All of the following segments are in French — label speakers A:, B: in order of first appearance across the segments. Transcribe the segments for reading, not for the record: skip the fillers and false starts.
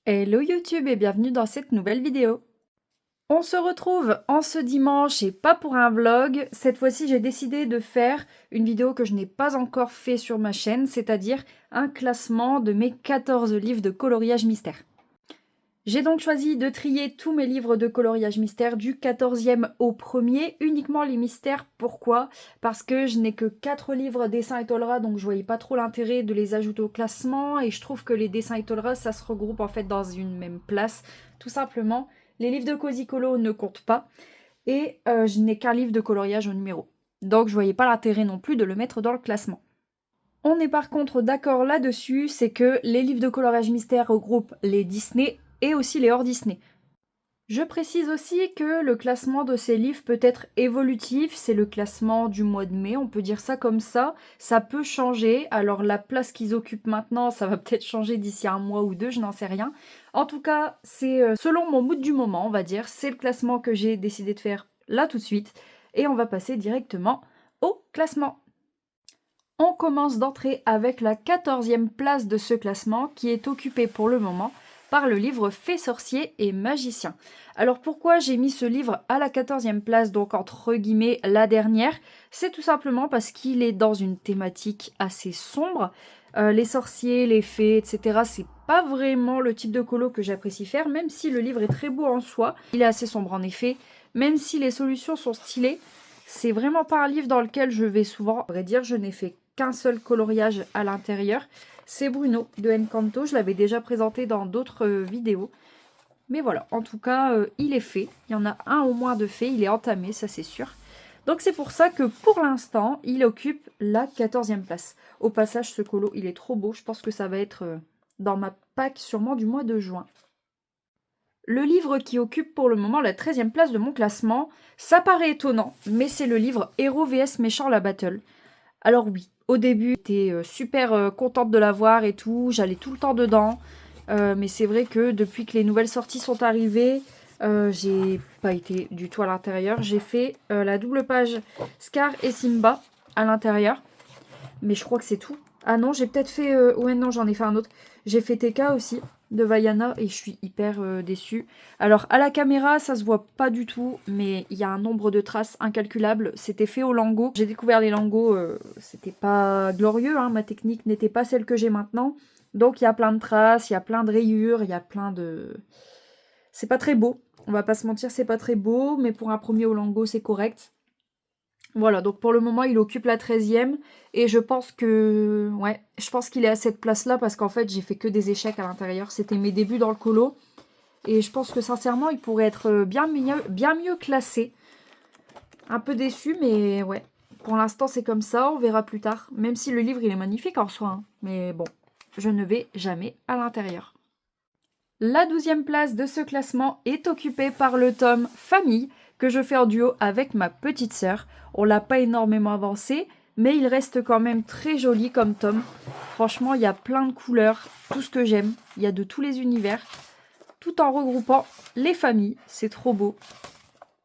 A: Hello YouTube et bienvenue dans cette nouvelle vidéo. On se retrouve en ce dimanche et pas pour un vlog. Cette fois-ci, j'ai décidé de faire une vidéo que je n'ai pas encore fait sur ma chaîne, c'est-à-dire un classement de mes 14 livres de coloriage mystère. J'ai donc choisi de trier tous mes livres de coloriage mystère du 14e au 1er, uniquement les mystères. Pourquoi? Parce que je n'ai que 4 livres dessins et Tolra, donc je voyais pas trop l'intérêt de les ajouter au classement, et je trouve que les dessins et Tolra, ça se regroupe en fait dans une même place, tout simplement. Les livres de Cozy Colo ne comptent pas, et je n'ai qu'un livre de coloriage au numéro. Donc je voyais pas l'intérêt non plus de le mettre dans le classement. On est par contre d'accord là-dessus, c'est que les livres de coloriage mystère regroupent les Disney et aussi les hors Disney. Je précise aussi que le classement de ces livres peut être évolutif, c'est le classement du mois de mai, on peut dire ça comme ça peut changer, alors la place qu'ils occupent maintenant, ça va peut-être changer d'ici un mois ou deux, je n'en sais rien. En tout cas, c'est selon mon mood du moment, on va dire, c'est le classement que j'ai décidé de faire là tout de suite, et on va passer directement au classement. On commence d'entrée avec la 14e place de ce classement qui est occupée pour le moment par le livre Fées, sorciers et magiciens. Alors pourquoi j'ai mis ce livre à la 14e place, donc entre guillemets la dernière? C'est tout simplement parce qu'il est dans une thématique assez sombre. Les sorciers, les fées, etc. c'est pas vraiment le type de colo que j'apprécie faire, même si le livre est très beau en soi. Il est assez sombre en effet, même si les solutions sont stylées. C'est vraiment pas un livre dans lequel je vais souvent. À vrai dire, je n'ai fait qu'un seul coloriage à l'intérieur. C'est Bruno de Encanto. Je l'avais déjà présenté dans d'autres vidéos. Mais voilà, en tout cas, il est fait. Il y en a un au moins de fait. Il est entamé, ça c'est sûr. Donc c'est pour ça que pour l'instant, il occupe la 14e place. Au passage, ce colo, il est trop beau. Je pense que ça va être dans ma pack sûrement du mois de juin. Le livre qui occupe pour le moment la 13e place de mon classement, ça paraît étonnant, mais c'est le livre Héros vs Méchant la Battle. Alors oui, au début, j'étais super contente de l'avoir et tout, j'allais tout le temps dedans, mais c'est vrai que depuis que les nouvelles sorties sont arrivées, j'ai pas été du tout à l'intérieur. J'ai fait la double page Scar et Simba à l'intérieur, mais je crois que c'est tout. Ah non, j'ai peut-être fait... ouais, non, j'en ai fait un autre. J'ai fait TK aussi, de Vaiana, et je suis hyper déçue. Alors, à la caméra, ça se voit pas du tout, mais il y a un nombre de traces incalculable. C'était fait au Lango. J'ai découvert les Lango, c'était pas glorieux, hein. Ma technique n'était pas celle que j'ai maintenant. Donc, il y a plein de traces, il y a plein de rayures, il y a plein de... C'est pas très beau. On va pas se mentir, c'est pas très beau, mais pour un premier au Lango, c'est correct. Voilà, donc pour le moment, il occupe la 13e. Et je pense que... Ouais, je pense qu'il est à cette place-là parce qu'en fait, j'ai fait que des échecs à l'intérieur. C'était mes débuts dans le colo. Et je pense que sincèrement, il pourrait être bien mieux classé. Un peu déçu, mais ouais. Pour l'instant, c'est comme ça. On verra plus tard. Même si le livre, il est magnifique en soi, hein. Mais bon, je ne vais jamais à l'intérieur. La 12e place de ce classement est occupée par le tome Famille, que je fais en duo avec ma petite sœur. On l'a pas énormément avancé, mais il reste quand même très joli comme tome. Franchement, il y a plein de couleurs, tout ce que j'aime. Il y a de tous les univers, tout en regroupant les familles. C'est trop beau.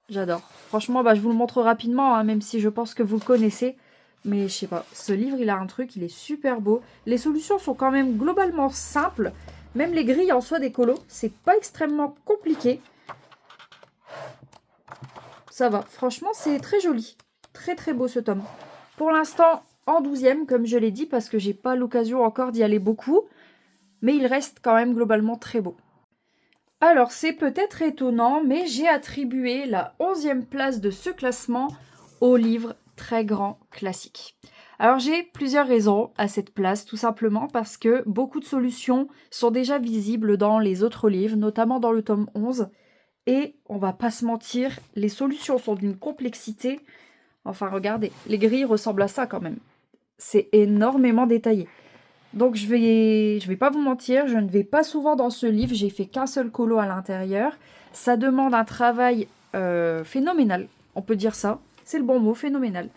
A: J'adore. Franchement, je vous le montre rapidement, hein, même si je pense que vous le connaissez. Mais je sais pas, ce livre, il a un truc, il est super beau. Les solutions sont quand même globalement simples. Même les grilles en soi des colos, c'est pas extrêmement compliqué. Ça va, franchement, c'est très joli. Très très beau ce tome. Pour l'instant, en 12e, comme je l'ai dit, parce que j'ai pas l'occasion encore d'y aller beaucoup. Mais il reste quand même globalement très beau. Alors, c'est peut-être étonnant, mais j'ai attribué la 11e place de ce classement au livre Très grand classique. Alors, j'ai plusieurs raisons à cette place, tout simplement parce que beaucoup de solutions sont déjà visibles dans les autres livres, notamment dans le tome 11. Et on va pas se mentir, les solutions sont d'une complexité. Enfin, regardez, les grilles ressemblent à ça quand même. C'est énormément détaillé. Donc je vais pas vous mentir, je ne vais pas souvent dans ce livre, j'ai fait qu'un seul colo à l'intérieur. Ça demande un travail phénoménal, on peut dire ça. C'est le bon mot, phénoménal.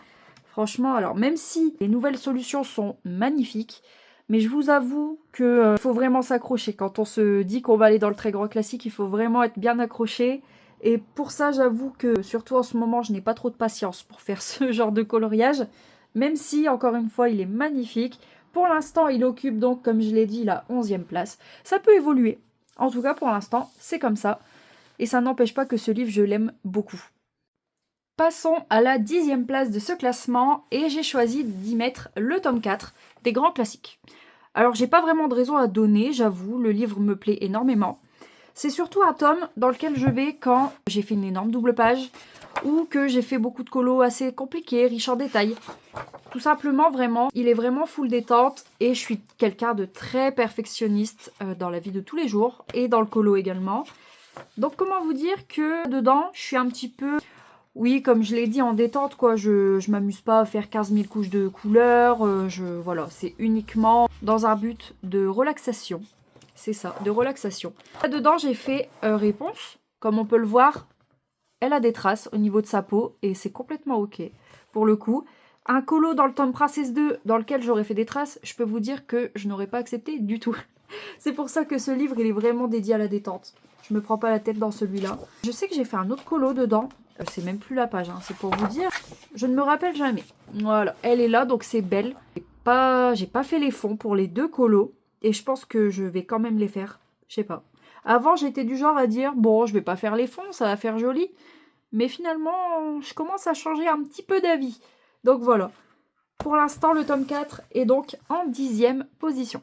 A: Franchement, alors même si les nouvelles solutions sont magnifiques, mais je vous avoue qu'il faut vraiment s'accrocher. Quand on se dit qu'on va aller dans le très grand classique, il faut vraiment être bien accroché. Et pour ça, j'avoue que, surtout en ce moment, je n'ai pas trop de patience pour faire ce genre de coloriage. Même si, encore une fois, il est magnifique. Pour l'instant, il occupe donc, comme je l'ai dit, la 11e place. Ça peut évoluer. En tout cas, pour l'instant, c'est comme ça. Et ça n'empêche pas que ce livre, je l'aime beaucoup. Passons à la 10e place de ce classement et j'ai choisi d'y mettre le tome 4 des grands classiques. Alors j'ai pas vraiment de raison à donner, j'avoue, le livre me plaît énormément. C'est surtout un tome dans lequel je vais quand j'ai fait une énorme double page ou que j'ai fait beaucoup de colos assez compliqués, riches en détails. Tout simplement, vraiment, il est vraiment full détente et je suis quelqu'un de très perfectionniste dans la vie de tous les jours et dans le colo également. Donc comment vous dire que dedans, je suis un petit peu... Oui, comme je l'ai dit, en détente, quoi. Je m'amuse pas à faire 15 000 couches de couleurs. Voilà, c'est uniquement dans un but de relaxation. C'est ça, de relaxation. Là-dedans, j'ai fait réponse. Comme on peut le voir, elle a des traces au niveau de sa peau et c'est complètement ok. Pour le coup, un colo dans le tome Princesse 2 dans lequel j'aurais fait des traces, je peux vous dire que je n'aurais pas accepté du tout. C'est pour ça que ce livre, il est vraiment dédié à la détente. Je me prends pas la tête dans celui-là. Je sais que j'ai fait un autre colo dedans. C'est même plus la page, hein, c'est pour vous dire. Je ne me rappelle jamais. Voilà, elle est là, donc c'est belle. J'ai pas fait les fonds pour les deux colos. Et je pense que je vais quand même les faire. Je sais pas. Avant, j'étais du genre à dire, bon, je vais pas faire les fonds, ça va faire joli. Mais finalement, je commence à changer un petit peu d'avis. Donc voilà. Pour l'instant, le tome 4 est donc en 10e position.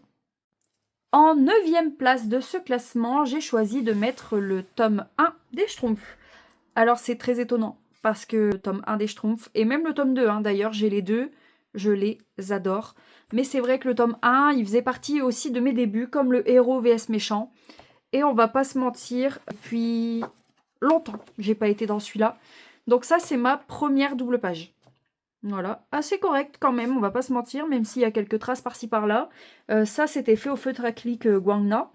A: En 9e place de ce classement, j'ai choisi de mettre le tome 1 des Schtroumpfs. Alors c'est très étonnant, parce que le tome 1 des Schtroumpfs, et même le tome 2, hein, d'ailleurs j'ai les deux, je les adore. Mais c'est vrai que le tome 1, il faisait partie aussi de mes débuts, comme le héros vs méchant. Et on va pas se mentir, depuis longtemps, j'ai pas été dans celui-là. Donc ça, c'est ma première double page. Voilà, assez correct quand même, on va pas se mentir, même s'il y a quelques traces par-ci par-là. Ça, c'était fait au feutre acrylique Guangna.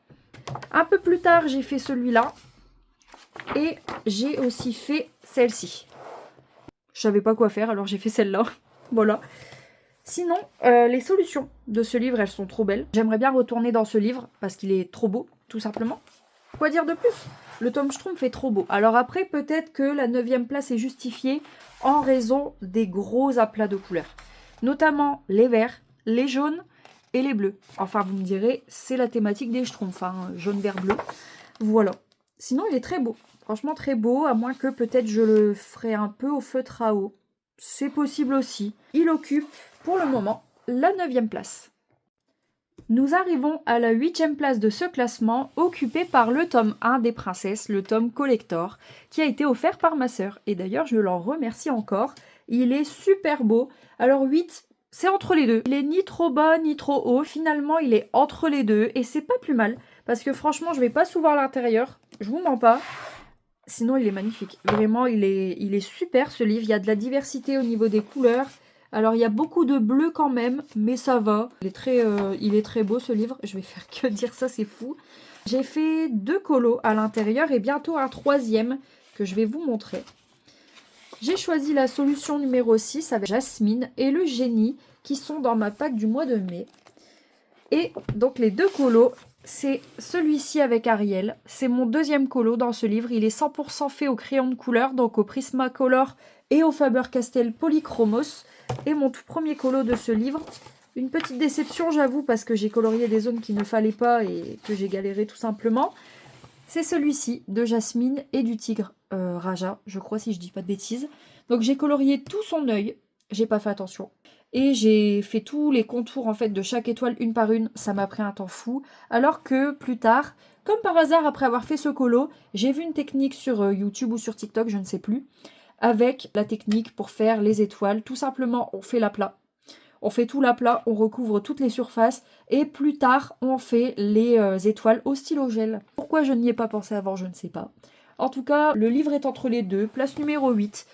A: Un peu plus tard, j'ai fait celui-là. Et j'ai aussi fait celle-ci. Je savais pas quoi faire, alors j'ai fait celle-là. Voilà. Sinon, les solutions de ce livre, elles sont trop belles. J'aimerais bien retourner dans ce livre, parce qu'il est trop beau, tout simplement. Quoi dire de plus? Le tome Schtroumpf est trop beau. Alors après, peut-être que la 9e place est justifiée en raison des gros aplats de couleurs. Notamment les verts, les jaunes et les bleus. Enfin, vous me direz, c'est la thématique des Schtroumpfs, hein, jaune, vert, bleu. Voilà. Sinon, il est très beau. Franchement, très beau, à moins que peut-être je le ferai un peu au feutre à eau. C'est possible aussi. Il occupe, pour le moment, la 9e place. Nous arrivons à la 8e place de ce classement, occupé par le tome 1 des Princesses, le tome collector, qui a été offert par ma sœur. Et d'ailleurs, je l'en remercie encore. Il est super beau. Alors 8, c'est entre les deux. Il est ni trop bas, ni trop haut. Finalement, il est entre les deux. Et c'est pas plus mal. Parce que franchement, je vais pas s'ouvrir à l'intérieur. Je vous mens pas. Sinon, il est magnifique. Vraiment, il est super ce livre. Il y a de la diversité au niveau des couleurs. Alors, il y a beaucoup de bleu quand même, mais ça va. Il est très beau ce livre. Je vais faire que dire ça, c'est fou. J'ai fait 2 colos à l'intérieur et bientôt un 3e que je vais vous montrer. J'ai choisi la solution numéro 6 avec Jasmine et le génie qui sont dans ma pack du mois de mai. Et donc, les 2 colos, c'est celui-ci avec Ariel. C'est mon 2e colo dans ce livre. Il est 100% fait au crayon de couleur, donc au Prismacolor et au Faber-Castell Polychromos. Et mon tout premier colo de ce livre. Une petite déception, j'avoue, parce que j'ai colorié des zones qu'il ne fallait pas et que j'ai galéré tout simplement. C'est celui-ci, de Jasmine et du tigre Raja, je crois, si je dis pas de bêtises. Donc j'ai colorié tout son œil, j'ai pas fait attention. Et j'ai fait tous les contours en fait de chaque étoile une par une, ça m'a pris un temps fou. Alors que plus tard, comme par hasard après avoir fait ce colo, j'ai vu une technique sur YouTube ou sur TikTok, je ne sais plus, avec la technique pour faire les étoiles. Tout simplement, on fait l'aplat. On fait tout l'aplat, on recouvre toutes les surfaces et plus tard, on fait les étoiles au stylo gel. Pourquoi je n'y ai pas pensé avant, je ne sais pas. En tout cas, le livre est entre les deux, place numéro 8.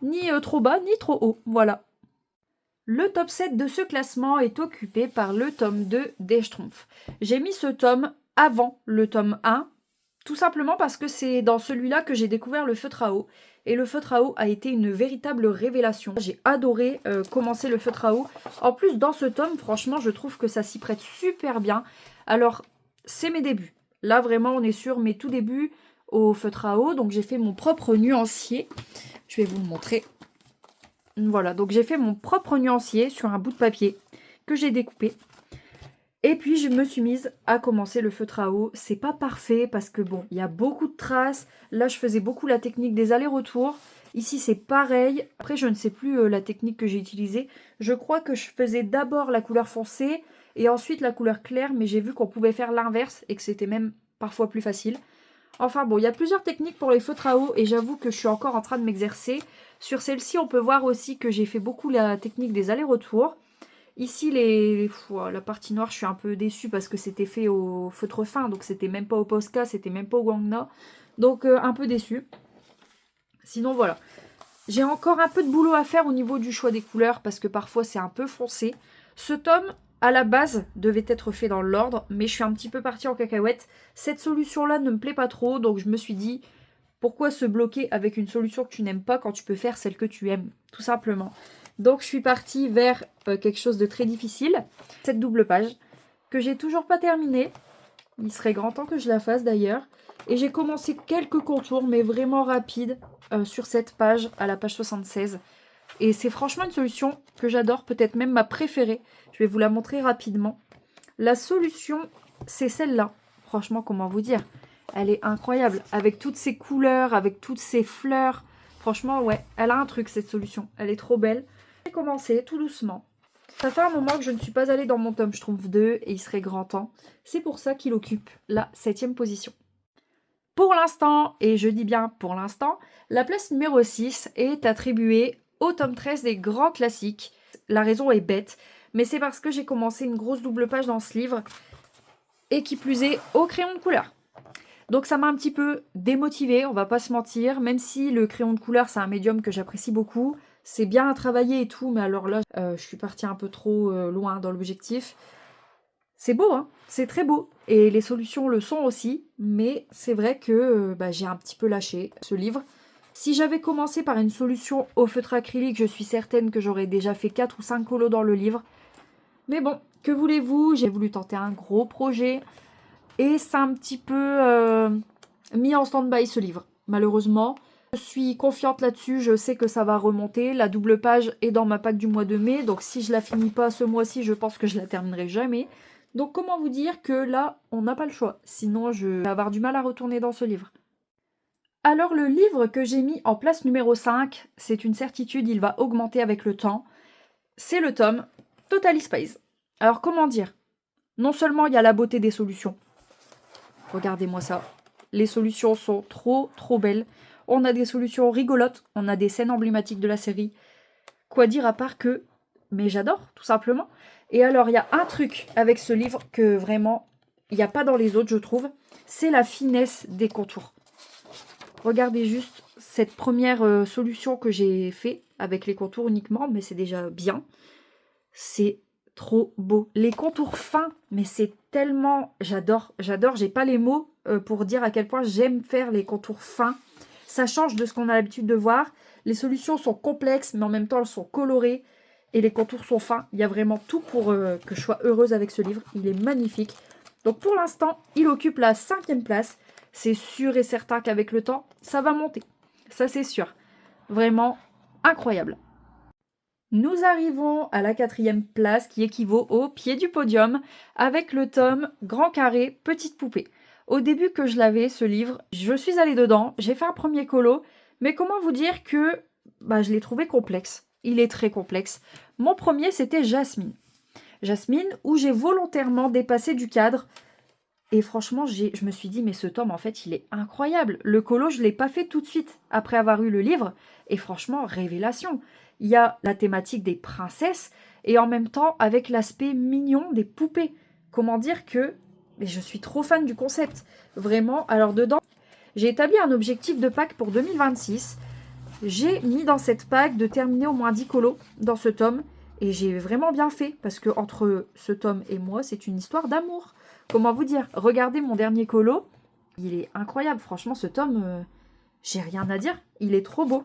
A: Ni trop bas, ni trop haut, voilà. Le top 7 de ce classement est occupé par le tome 2 des Schtroumpfs. J'ai mis ce tome avant le tome 1, tout simplement parce que c'est dans celui-là que j'ai découvert le feutre à eau. Et le feutre à eau a été une véritable révélation. J'ai adoré commencer le feutre à eau. En plus, dans ce tome, franchement, je trouve que ça s'y prête super bien. Alors, c'est mes débuts. Là, vraiment, on est sur mes tout débuts au feutre à eau. Donc, j'ai fait mon propre nuancier. Je vais vous le montrer. Voilà, donc j'ai fait mon propre nuancier sur un bout de papier que j'ai découpé. Et puis je me suis mise à commencer le feutre à eau. C'est pas parfait parce que bon, il y a beaucoup de traces. Là, je faisais beaucoup la technique des allers-retours. Ici, c'est pareil. Après, je ne sais plus la technique que j'ai utilisée. Je crois que je faisais d'abord la couleur foncée et ensuite la couleur claire, mais j'ai vu qu'on pouvait faire l'inverse et que c'était même parfois plus facile. Enfin bon, il y a plusieurs techniques pour les feutres à eau et j'avoue que je suis encore en train de m'exercer. Sur celle-ci, on peut voir aussi que j'ai fait beaucoup la technique des allers-retours. Ici, la partie noire, je suis un peu déçue parce que c'était fait au feutre fin, donc c'était même pas au Posca, c'était même pas au Guangna. Donc un peu déçue. Sinon, voilà. J'ai encore un peu de boulot à faire au niveau du choix des couleurs parce que parfois c'est un peu foncé. Ce tome, à la base, devait être fait dans l'ordre, mais je suis un petit peu partie en cacahuète. Cette solution-là ne me plaît pas trop, donc je me suis dit, pourquoi se bloquer avec une solution que tu n'aimes pas quand tu peux faire celle que tu aimes, tout simplement. Donc je suis partie vers quelque chose de très difficile, cette double page, que j'ai toujours pas terminée. Il serait grand temps que je la fasse d'ailleurs. Et j'ai commencé quelques contours, mais vraiment rapides, sur cette page, à la page 76. Et c'est franchement une solution que j'adore, peut-être même ma préférée. Je vais vous la montrer rapidement. La solution, c'est celle-là. Franchement, comment vous dire? Elle est incroyable, avec toutes ces couleurs, avec toutes ces fleurs. Franchement, ouais, elle a un truc, cette solution. Elle est trop belle. J'ai commencé tout doucement. Ça fait un moment que je ne suis pas allée dans mon tome Schtroumpf 2 et il serait grand temps. C'est pour ça qu'il occupe la 7e position. Pour l'instant, et je dis bien pour l'instant, la place numéro 6 est attribuée au tome 13 des grands classiques. La raison est bête, mais c'est parce que j'ai commencé une grosse double page dans ce livre et qui plus est au crayon de couleur. Donc ça m'a un petit peu démotivée, on va pas se mentir, même si le crayon de couleur c'est un médium que j'apprécie beaucoup. C'est bien à travailler et tout, mais alors là, je suis partie un peu trop loin dans l'objectif. C'est beau, hein, c'est très beau. Et les solutions le sont aussi, mais c'est vrai que j'ai un petit peu lâché ce livre. Si j'avais commencé par une solution au feutre acrylique, je suis certaine que j'aurais déjà fait 4 ou 5 colos dans le livre. Mais bon, que voulez-vous? J'ai voulu tenter un gros projet et c'est un petit peu mis en stand-by ce livre, malheureusement. Je suis confiante là-dessus, je sais que ça va remonter. La double page est dans ma pack du mois de mai, donc si je la finis pas ce mois-ci, je pense que je la terminerai jamais. Donc comment vous dire que là, on n'a pas le choix, sinon je vais avoir du mal à retourner dans ce livre. Alors le livre que j'ai mis en place numéro 5, c'est une certitude, il va augmenter avec le temps. C'est le tome Totally Spies. Alors comment dire? Non seulement il y a la beauté des solutions, regardez-moi ça. Les solutions sont trop belles. On a des solutions rigolotes, on a des scènes emblématiques de la série. Quoi dire à part que... Mais j'adore, tout simplement. Et alors, il y a un truc avec ce livre que vraiment, il n'y a pas dans les autres, je trouve. C'est la finesse des contours. Regardez juste cette première solution que j'ai fait avec les contours uniquement, mais c'est déjà bien. C'est trop beau. Les contours fins, mais c'est tellement... J'adore, j'ai pas les mots pour dire à quel point j'aime faire les contours fins. Ça change de ce qu'on a l'habitude de voir. Les solutions sont complexes, mais en même temps elles sont colorées. Et les contours sont fins. Il y a vraiment tout pour que je sois heureuse avec ce livre. Il est magnifique. Donc pour l'instant, il occupe la 5e place. C'est sûr et certain qu'avec le temps, ça va monter. Ça c'est sûr. Vraiment incroyable. Nous arrivons à la 4e place qui équivaut au pied du podium avec le tome Grand Carré Petite Poupée. Au début que je l'avais, ce livre, je suis allée dedans, j'ai fait un premier colo, mais comment vous dire que je l'ai trouvé complexe. Il est très complexe. Mon premier, c'était Jasmine. Jasmine, où j'ai volontairement dépassé du cadre. Et franchement, je me suis dit, mais ce tome, en fait, il est incroyable. Le colo, je ne l'ai pas fait tout de suite après avoir eu le livre. Et franchement, révélation. Il y a la thématique des princesses et en même temps avec l'aspect mignon des poupées. Comment dire que mais je suis trop fan du concept. Vraiment, alors dedans, j'ai établi un objectif de pack pour 2026. J'ai mis dans cette pack de terminer au moins 10 colos dans ce tome. Et j'ai vraiment bien fait parce que entre ce tome et moi, c'est une histoire d'amour. Comment vous dire? Regardez mon dernier colo. Il est incroyable. Franchement, ce tome, j'ai rien à dire. Il est trop beau.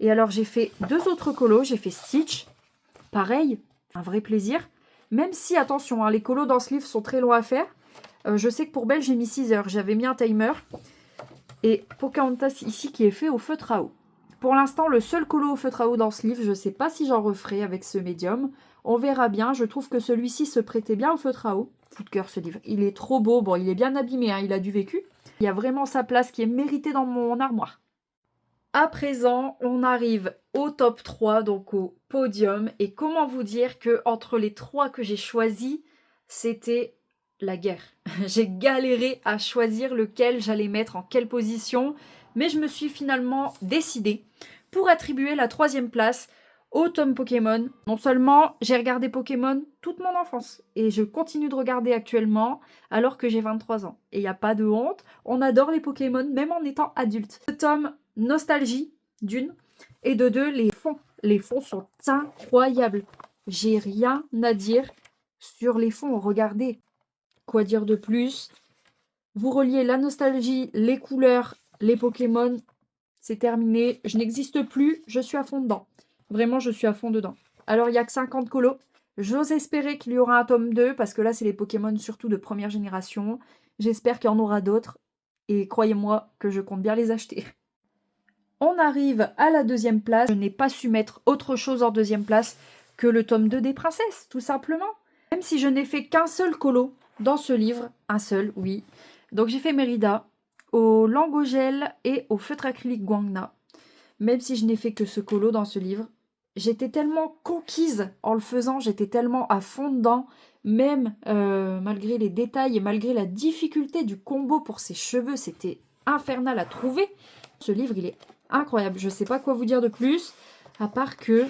A: Et alors, j'ai fait 2 autres colos. J'ai fait Stitch. Pareil, un vrai plaisir. Même si, attention, hein, les colos dans ce livre sont très longs à faire. Je sais que pour Belle, j'ai mis 6 heures. J'avais mis un timer. Et Pocahontas ici qui est fait au feutre à eau. Pour l'instant, le seul colo au feutre à eau dans ce livre, je ne sais pas si j'en referai avec ce médium. On verra bien, je trouve que celui-ci se prêtait bien au feutre à eau. Coup de cœur ce livre, il est trop beau, bon il est bien abîmé, hein, il a du vécu. Il y a vraiment sa place qui est méritée dans mon armoire. À présent, on arrive au top 3, donc au podium. Et comment vous dire que entre les 3 que j'ai choisis, c'était la guerre. J'ai galéré à choisir lequel j'allais mettre en quelle position, mais je me suis finalement décidée pour attribuer la 3e place au tome Pokémon. Non seulement j'ai regardé Pokémon toute mon enfance, et je continue de regarder actuellement alors que j'ai 23 ans. Et il n'y a pas de honte, on adore les Pokémon même en étant adulte. Ce tome, nostalgie, d'une, et de deux, les fonds. Les fonds sont incroyables. J'ai rien à dire sur les fonds, regardez. Quoi dire de plus? Vous reliez la nostalgie, les couleurs, les Pokémon, c'est terminé. Je n'existe plus, je suis à fond dedans. Vraiment, je suis à fond dedans. Alors, il n'y a que 50 colos. J'ose espérer qu'il y aura un tome 2, parce que là, c'est les Pokémon surtout de première génération. J'espère qu'il y en aura d'autres. Et croyez-moi que je compte bien les acheter. On arrive à la 2e place. Je n'ai pas su mettre autre chose en 2e place que le tome 2 des princesses, tout simplement. Même si je n'ai fait qu'un seul colo dans ce livre. Un seul, oui. Donc j'ai fait Mérida, au Langogel et au feutre acrylique Guangna. Même si je n'ai fait que ce colo dans ce livre, j'étais tellement conquise en le faisant, j'étais tellement à fond dedans, même malgré les détails et malgré la difficulté du combo pour ses cheveux, c'était infernal à trouver. Ce livre, il est incroyable. Je ne sais pas quoi vous dire de plus, à part que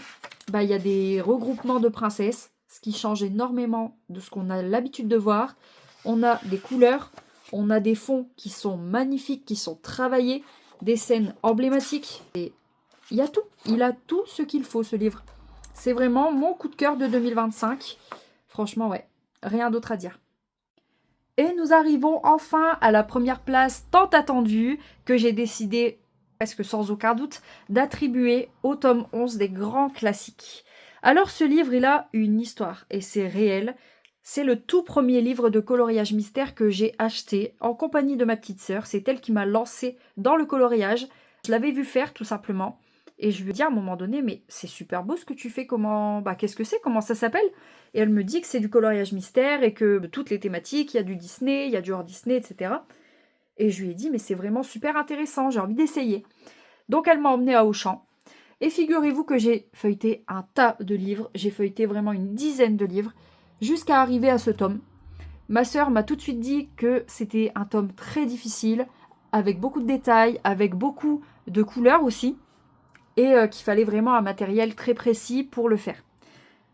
A: il y a des regroupements de princesses, ce qui change énormément de ce qu'on a l'habitude de voir. On a des couleurs, on a des fonds qui sont magnifiques, qui sont travaillés, des scènes emblématiques. Et il y a tout. Il a tout ce qu'il faut, ce livre. C'est vraiment mon coup de cœur de 2025. Franchement, ouais. Rien d'autre à dire. Et nous arrivons enfin à la première place tant attendue que j'ai décidé, presque sans aucun doute, d'attribuer au tome 11 des grands classiques. Alors ce livre, il a une histoire et c'est réel. C'est le tout premier livre de coloriage mystère que j'ai acheté en compagnie de ma petite sœur. C'est elle qui m'a lancé dans le coloriage. Je l'avais vu faire tout simplement. Et je lui ai dit à un moment donné, mais c'est super beau ce que tu fais, comment, qu'est-ce que c'est, comment ça s'appelle? Et elle me dit que c'est du coloriage mystère et que toutes les thématiques, il y a du Disney, il y a du hors Disney, etc. Et je lui ai dit, mais c'est vraiment super intéressant, j'ai envie d'essayer. Donc elle m'a emmenée à Auchan. Et figurez-vous que j'ai feuilleté un tas de livres, j'ai feuilleté vraiment une dizaine de livres, jusqu'à arriver à ce tome. Ma sœur m'a tout de suite dit que c'était un tome très difficile, avec beaucoup de détails, avec beaucoup de couleurs aussi, et qu'il fallait vraiment un matériel très précis pour le faire.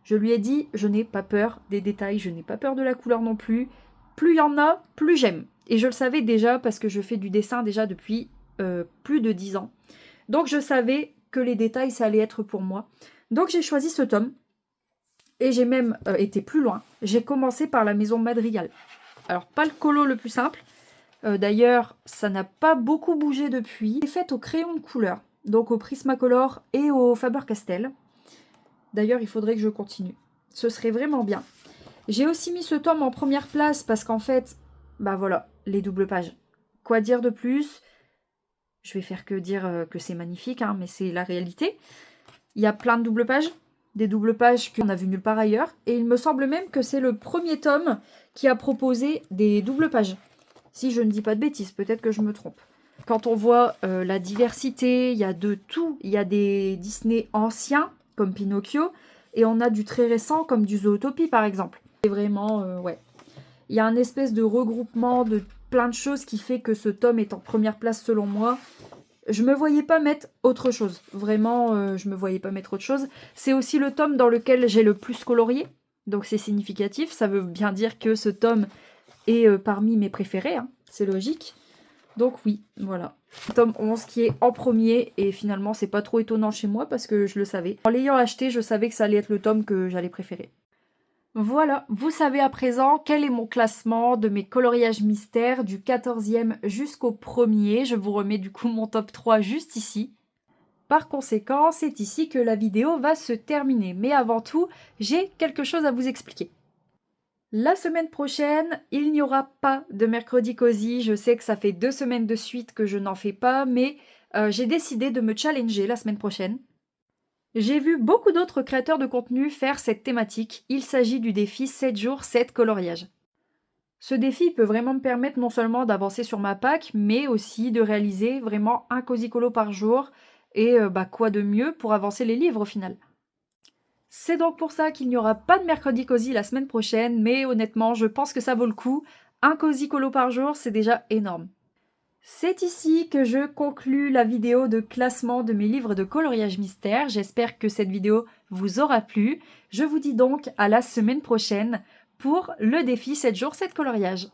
A: Je lui ai dit, je n'ai pas peur des détails, je n'ai pas peur de la couleur non plus. Plus il y en a, plus j'aime. Et je le savais déjà parce que je fais du dessin déjà depuis plus de 10 ans. Donc je savais que les détails, ça allait être pour moi. Donc j'ai choisi ce tome. Et j'ai même été plus loin. J'ai commencé par la maison Madrigal. Alors pas le colo le plus simple. D'ailleurs, ça n'a pas beaucoup bougé depuis. C'est fait au crayon de couleur. Donc au Prismacolor et au Faber-Castell. D'ailleurs, il faudrait que je continue. Ce serait vraiment bien. J'ai aussi mis ce tome en première place parce qu'en fait, voilà, les doubles pages. Quoi dire de plus? Je vais faire que dire que c'est magnifique, hein, mais c'est la réalité. Il y a plein de doubles pages, des doubles pages qu'on a vues nulle part ailleurs. Et il me semble même que c'est le premier tome qui a proposé des doubles pages. Si je ne dis pas de bêtises, peut-être que je me trompe. Quand on voit la diversité, il y a de tout. Il y a des Disney anciens, comme Pinocchio, et on a du très récent, comme du Zootopie, par exemple. C'est vraiment, ouais. Il y a un espèce de regroupement de plein de choses qui fait que ce tome est en première place, selon moi. Je me voyais pas mettre autre chose. Vraiment, je me voyais pas mettre autre chose. C'est aussi le tome dans lequel j'ai le plus colorié. Donc c'est significatif. Ça veut bien dire que ce tome est parmi mes préférés. Hein. C'est logique. Donc oui, voilà. Tome 11 qui est en premier. Et finalement, c'est pas trop étonnant chez moi parce que je le savais. En l'ayant acheté, je savais que ça allait être le tome que j'allais préférer. Voilà, vous savez à présent quel est mon classement de mes coloriages mystères du 14e jusqu'au 1er. Je vous remets du coup mon top 3 juste ici. Par conséquent, c'est ici que la vidéo va se terminer. Mais avant tout, j'ai quelque chose à vous expliquer. La semaine prochaine, il n'y aura pas de mercredi cosy. Je sais que ça fait 2 semaines de suite que je n'en fais pas, mais j'ai décidé de me challenger la semaine prochaine. J'ai vu beaucoup d'autres créateurs de contenu faire cette thématique. Il s'agit du défi 7 jours 7 coloriages. Ce défi peut vraiment me permettre non seulement d'avancer sur ma PAC, mais aussi de réaliser vraiment un cosy colo par jour. Et quoi de mieux pour avancer les livres au final. C'est donc pour ça qu'il n'y aura pas de mercredi cosy la semaine prochaine, mais honnêtement, je pense que ça vaut le coup. Un cosy colo par jour, c'est déjà énorme. C'est ici que je conclus la vidéo de classement de mes livres de coloriage mystère. J'espère que cette vidéo vous aura plu. Je vous dis donc à la semaine prochaine pour le défi 7 jours 7 coloriages.